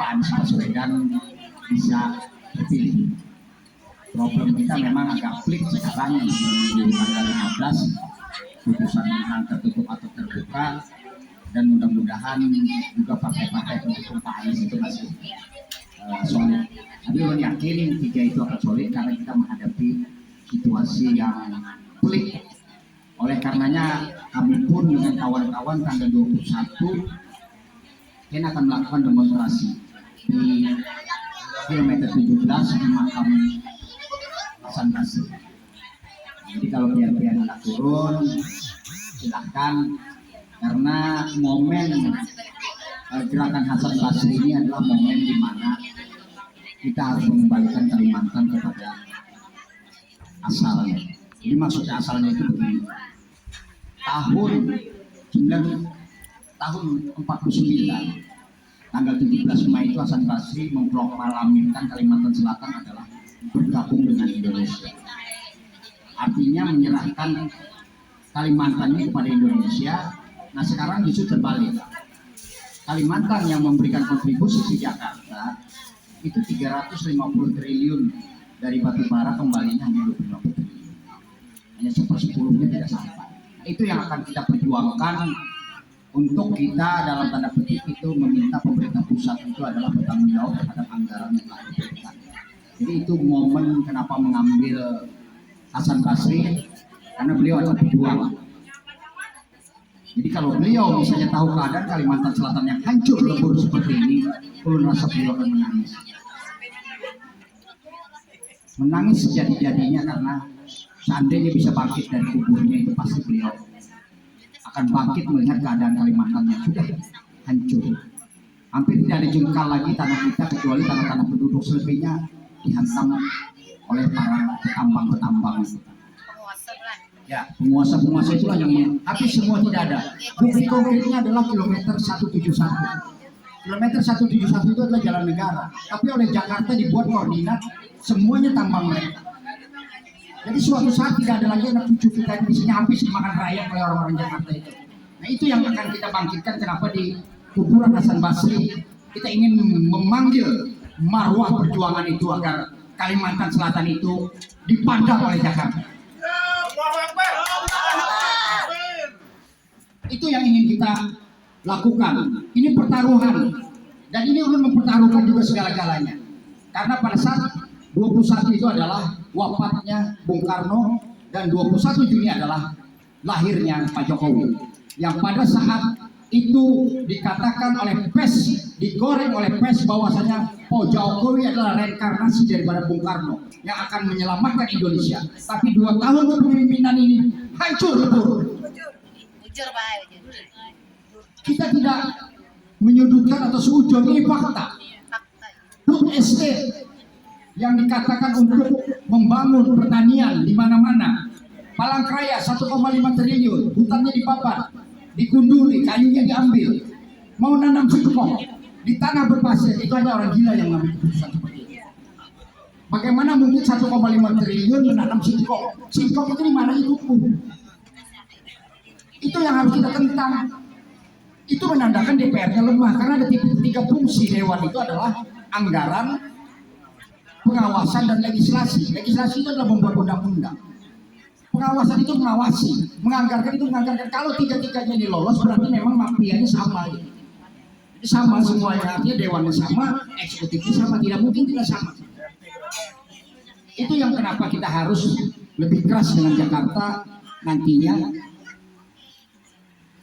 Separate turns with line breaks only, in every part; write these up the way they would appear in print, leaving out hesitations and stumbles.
Pak Anies Baswedan bisa terpilih. Problem kita memang agak pelik sekarang di tanggal 15 putusan tentang tertutup atau terbuka, dan mudah-mudahan juga partai-partai pendukung Pak Anies itu masih solid. Tapi saya yakin tiga itu akan solid karena kita menghadapi situasi yang pelik. Oleh karenanya kami pun dengan kawan-kawan tanggal 21 ini akan melakukan demonstrasi di kilometer 17 di makam Hasan Basri. Jadi kalau pihak-pihak anak turun silahkan, karena momen gerakan Hasan Basri ini adalah momen di mana kita harus mengembalikan Kalimantan kepada asalnya. Jadi maksudnya asalnya itu begini. Tahun 49 tanggal 17 Mei itu Hasan Basri memproklamirkan Kalimantan Selatan adalah bergabung dengan Indonesia. Artinya menyerahkan Kalimantan ini kepada Indonesia. Nah sekarang justru terbalik. Kalimantan yang memberikan kontribusi ke Jakarta itu 350 triliun dari batu bara, kembalinya hanya 25 triliun. Hanya 1/10-nya tidak sampai. Itu yang akan kita perjuangkan untuk kita dalam tanda petik itu meminta pemerintah pusat itu adalah bertanggung jawab terhadap anggaran yang telah diberikan. Jadi itu momen kenapa mengambil Hasan Basri, karena beliau adalah pejuang. Jadi kalau beliau misalnya tahu keadaan Kalimantan Selatan yang hancur lebur seperti ini, perlu rasa beliau akan menangis. Menangis sejadi-jadinya, karena seandainya bisa bangkit dari kuburnya itu pasti beliau akan bangkit melihat keadaan Kalimantan yang sudah hancur. Hampir tidak ada jengkal lagi tanah kita kecuali tanah-tanah penduduk, selebihnya dihantam oleh para petambang-petambang. Ya, penguasa-penguasa itulah yang tapi semua tidak ada. Bukti konkretnya adalah kilometer 171. Kilometer 171 itu adalah jalan negara, tapi oleh Jakarta dibuat koordinat semuanya tambang mereka. Jadi suatu saat tidak ada lagi anak cucu kita yang bisa habis dimakan rakyat oleh orang-orang Jakarta itu. Nah itu yang akan kita bangkitkan. Kenapa di kuburan Hasan Basri kita ingin memanggil marwah perjuangan itu agar Kalimantan Selatan itu dipandang oleh Jakarta. Itu yang ingin kita lakukan. Ini pertaruhan, dan ini ulun mempertaruhkan juga segala-galanya. Karena pada saat 21 itu adalah wafatnya Bung Karno, dan 21 Juni adalah lahirnya Pak Jokowi. Yang pada saat itu dikatakan oleh PES, digoreng oleh PES bahwasanya Pak Jokowi adalah reinkarnasi daripada Bung Karno yang akan menyelamatkan Indonesia. Tapi 2 tahun kepemimpinan ini hancur lebur. Kita tidak menyudutkan atau seujung, ini fakta. Food estate yang dikatakan untuk membangun pertanian di mana-mana, Palangkaraya 1,5 triliun, hutannya dibabat, digunduli, kayunya diambil, mau nanam singkong di tanah berpasir, itu hanya orang gila yang mengambil keputusan seperti itu. Bagaimana mungkin 1,5 triliun menanam singkong? Singkong itu di mana itu? Itu yang harus kita tentang. Itu menandakan DPR-nya lemah, karena ada 3 fungsi dewan itu adalah anggaran, pengawasan, dan legislasi. Legislasi itu adalah membuat undang-undang. Pengawasan itu mengawasi, menganggarkan itu menganggarkan. Kalau 3-3-nya ini lolos, berarti memang mafianya sama. Gitu. Jadi sama semuanya, artinya dewannya sama, eksekutifnya sama, tidak mungkin tidak sama. Itu yang kenapa kita harus lebih keras dengan Jakarta nantinya.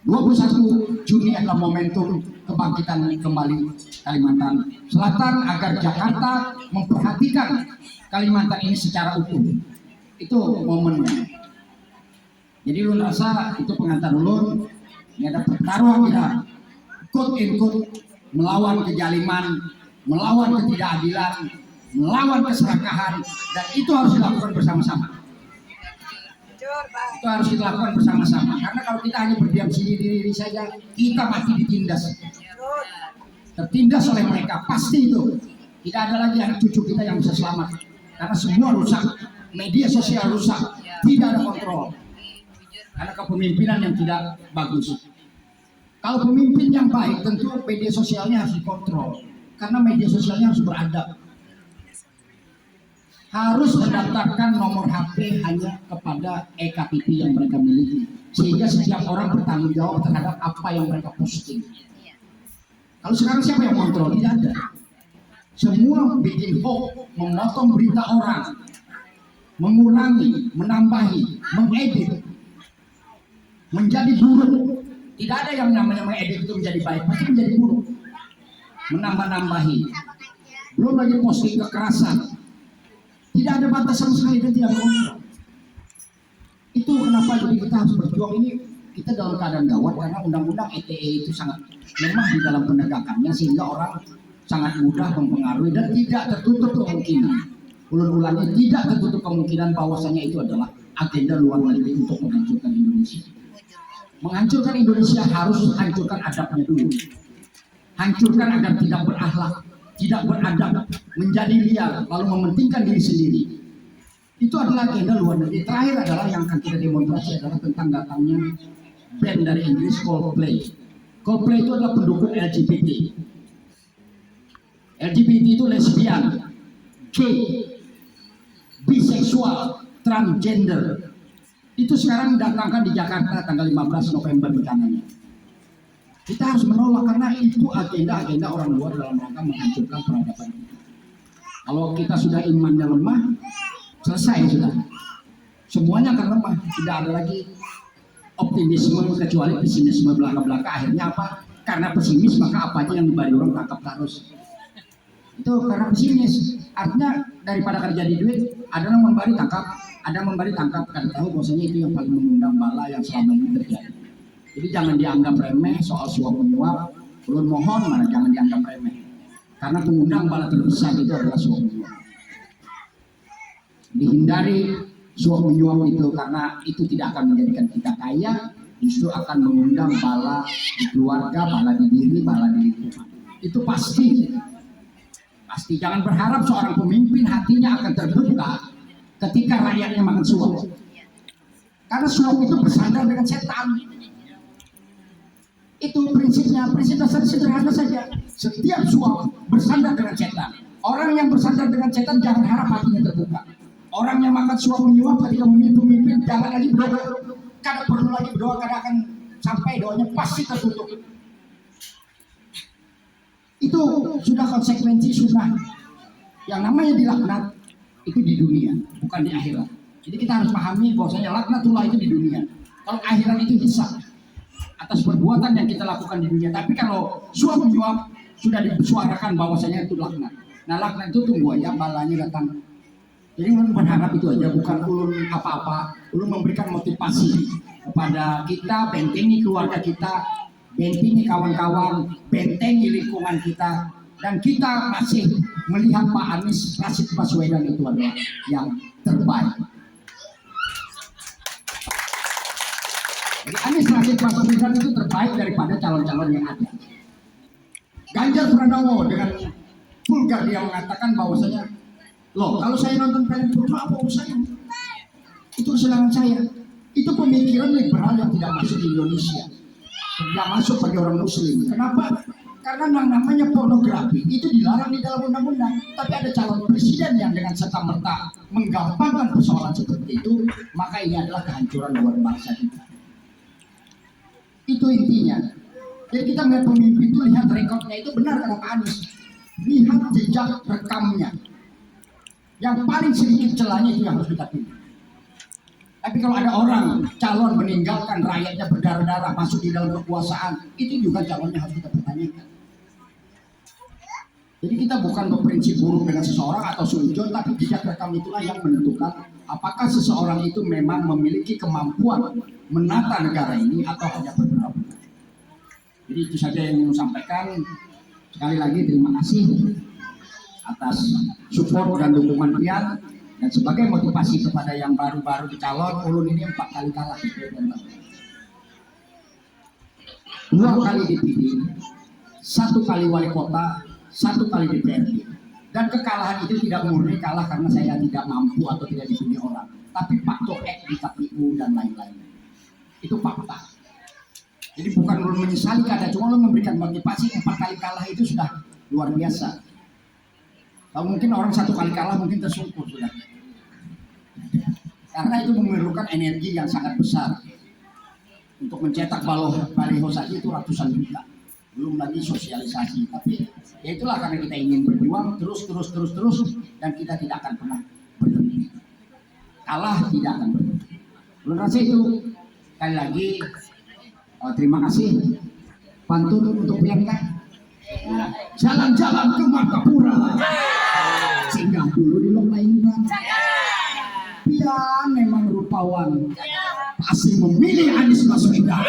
21 Juni adalah momentum kebangkitan kembali Kalimantan Selatan agar Jakarta memperhatikan Kalimantan ini secara utuh. Itu momennya. Jadi ulun rasa itu pengantar ulun. Ini ada pertaruhan kita, quote in quote, melawan kejaliman, melawan ketidakadilan, melawan keserakahan, dan itu harus dilakukan bersama-sama. Itu harus kita lakukan bersama-sama, karena kalau kita hanya berdiam sendiri saja, kita pasti ditindas, tertindas oleh mereka, pasti itu. Tidak ada lagi anak cucu kita yang bisa selamat, karena semua rusak, media sosial rusak, tidak ada kontrol, karena kepemimpinan yang tidak bagus. Kalau pemimpin yang baik, tentu media sosialnya harus dikontrol, karena media sosialnya harus beradab. Harus mendaftarkan nomor HP hanya kepada eKTP yang mereka miliki, sehingga setiap orang bertanggung jawab terhadap apa yang mereka posting. Kalau sekarang siapa yang kontrol? Tidak ada. Semua bikin hoax, memotong berita orang, mengulangi, menambahi, mengedit, menjadi buruk. Tidak ada yang namanya mengedit itu menjadi baik, pasti menjadi buruk. Menambah-nambahi, belum lagi posting kekerasan. Tidak ada batas sama sekali dan tidak kontrol. Itu kenapa jadi kita harus berjuang ini. Kita dalam keadaan gawat karena undang-undang ITE itu sangat lemah di dalam penegakannya, sehingga orang sangat mudah mempengaruhi dan tidak tertutup kemungkinan. Ulang-ulangi, tidak tertutup kemungkinan bahwasanya itu adalah agenda luar negeri untuk menghancurkan Indonesia. Menghancurkan Indonesia harus hancurkan adabnya dulu. Hancurkan agar tidak berakhlak, tidak beradab, menjadi liar, lalu mementingkan diri sendiri. Itu adalah agenda luar negeri. Terakhir adalah yang akan kita demonstrasi adalah tentang datangnya band dari Inggris, Coldplay. Coldplay itu adalah pendukung LGBT. LGBT itu lesbian, gay, biseksual, transgender. Itu sekarang datangkan di Jakarta tanggal 15 November rencananya. Kita harus menolak karena itu agenda-agenda orang luar dalam rangka menghancurkan peradaban kita. Kalau kita sudah imannya lemah, selesai sudah. Semuanya akan lemah, tidak ada lagi optimisme kecuali pesimisme belaka-belaka. Akhirnya apa? Karena pesimis maka apa aja yang diberi orang tangkap terus. Itu karena pesimis. Artinya daripada kerja di duit, ada yang memberi tangkap, ada yang memberi tangkap. Karena tahu bahwasanya itu yang paling mengundang bala yang selama ini terjadi. Jadi jangan dianggap remeh soal suap menyuap. Ulun mohon mana jangan dianggap remeh. Karena pengundang bala terbesar itu adalah suap menyuap. Dihindari suap menyuap itu karena itu tidak akan menjadikan kita kaya, justru akan mengundang bala di keluarga, bala di diri, bala di lingkungan. Itu pasti. Pasti jangan berharap seorang pemimpin hatinya akan terbuka ketika rakyatnya makan suap. Karena suap itu bersandar dengan setan. Itu prinsipnya, prinsip dasar sederhana saja. Setiap suap bersandar dengan setan. Orang yang bersandar dengan setan jangan harap hatinya terbuka. Orang yang makan suap menyuap ketika memimpin jangan lagi berdoa. Kadang perlu lagi berdoa, kadang akan sampai doanya pasti tertutup. Itu sudah konsekuensi sunnah. Yang namanya dilaknat itu di dunia, bukan di akhirat. Jadi kita harus pahami bahwasanya laknatullah itu di dunia. Kalau akhirat itu hisab atas perbuatan yang kita lakukan di dunia. Tapi kalau suap menyuap sudah disuarakan bahwasanya itu laknat. Nah laknat itu tunggu aja balanya datang. Jadi ulun berharap itu aja, bukan ulun apa-apa. Ulun memberikan motivasi kepada kita, bentengi keluarga kita, bentengi kawan-kawan, bentengi lingkungan kita, dan kita masih melihat Pak Anies Rashid Baswedan itu adalah yang terbaik. Jadi Anies Rashid Baswedan itu terbaik daripada calon-calon yang ada. Ganjar Pranowo dengan vulgar dia mengatakan bahwasanya, loh kalau saya nonton film porno apa urusannya? Itu kesenangan saya. Itu pemikiran liberal yang tidak masuk di Indonesia, tidak masuk bagi orang Muslim. Kenapa? Karena yang namanya pornografi itu dilarang di dalam undang-undang. Tapi ada calon presiden yang dengan serta-merta menggampangkan persoalan seperti itu, maka ini adalah kehancuran luar bangsa kita. Itu intinya. Jadi kita melihat pemimpin itu, lihat rekodnya itu benar kata Pak Anies. Lihat jejak rekamnya. Yang paling sedikit celahnya itu yang harus kita pilih. Tapi kalau ada orang calon meninggalkan rakyatnya berdarah-darah masuk di dalam kekuasaan, itu juga calonnya harus kita pertanyakan. Jadi kita bukan berprinsip buruk dengan seseorang atau sujud, tapi jejak rekam itulah yang menentukan apakah seseorang itu memang memiliki kemampuan menata negara ini atau hanya berpura-pura. Jadi itu saja yang ingin saya sampaikan. Sekali lagi terima kasih atas support dan dukungan kalian, dan sebagai motivasi kepada yang baru-baru dicalon, ulun ini 4 kali kalah, 2 kali dipilih, 1 kali wali kota, 1 kali DPRD. Dan kekalahan itu tidak murni kalah karena saya tidak mampu atau tidak dipilih orang, tapi faktor X di KPU dan lain-lain. Itu fakta. Jadi bukan ulun menyesali keadaan, cuma ulun memberikan motivasi. 4 kali kalah itu sudah luar biasa. Kalau mungkin orang satu kali kalah mungkin tersungkur sudah. Karena itu memerlukan energi yang sangat besar. Untuk mencetak baliho saja itu ratusan juta. Belum lagi sosialisasi. Tapi ya itulah karena kita ingin berjuang terus dan kita tidak akan pernah berhenti. Kalah tidak akan berhenti. Belum rasa itu sekali lagi terima kasih pantun untuk Priyanka. Jalan-jalan ke Martapura, singgah dulu di Lok Laingan. Pian memang rupawan, pasti memilih Anies Baswedan.